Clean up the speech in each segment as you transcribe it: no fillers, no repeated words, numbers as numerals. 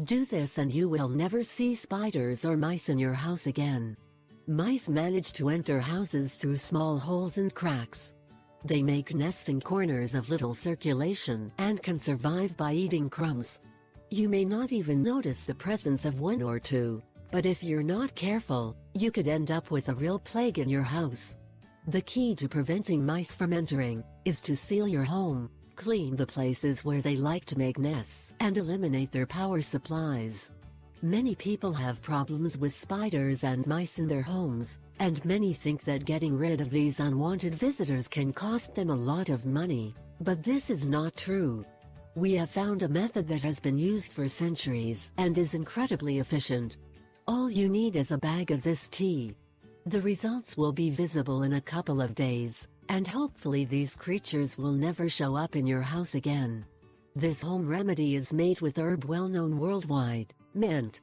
Do this and you will never see spiders or mice in your house again. Mice manage to enter houses through small holes and cracks. They make nests in corners of little circulation and can survive by eating crumbs. You may not even notice the presence of one or two, but if you're not careful, you could end up with a real plague in your house. The key to preventing mice from entering is to seal your home, clean the places where they like to make nests, and eliminate their power supplies. Many people have problems with spiders and mice in their homes, and many think that getting rid of these unwanted visitors can cost them a lot of money, but this is not true. We have found a method that has been used for centuries and is incredibly efficient. All you need is a bag of this tea. The results will be visible in a couple of days, and hopefully these creatures will never show up in your house again. This home remedy is made with herb well known worldwide, mint.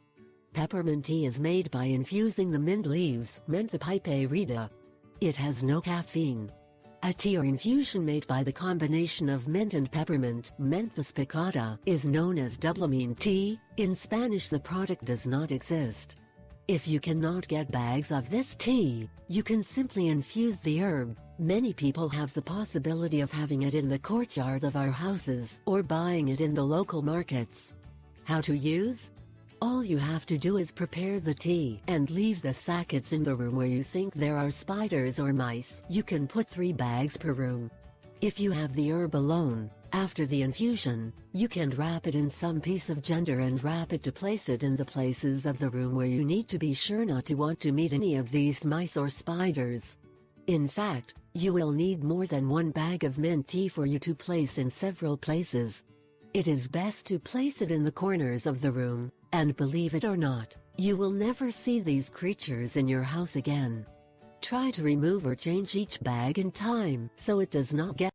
Peppermint tea is made by infusing the mint leaves, Mentha piperita. It has no caffeine. A tea or infusion made by the combination of mint and peppermint, Mentha spicata, is known as dublamine tea. In Spanish the product does not exist. If you cannot get bags of this tea, you can simply infuse the herb. Many people have the possibility of having it in the courtyard of our houses or buying it in the local markets. How to use? All you have to do is prepare the tea and leave the sackets in the room where you think there are spiders or mice. You can put 3 bags per room. If you have the herb alone, after the infusion, you can wrap it in some piece of ginger and wrap it to place it in the places of the room where you need to be sure not to want to meet any of these mice or spiders. In fact, you will need more than 1 bag of mint tea for you to place in several places. It is best to place it in the corners of the room, and believe it or not, you will never see these creatures in your house again. Try to remove or change each bag in time so it does not get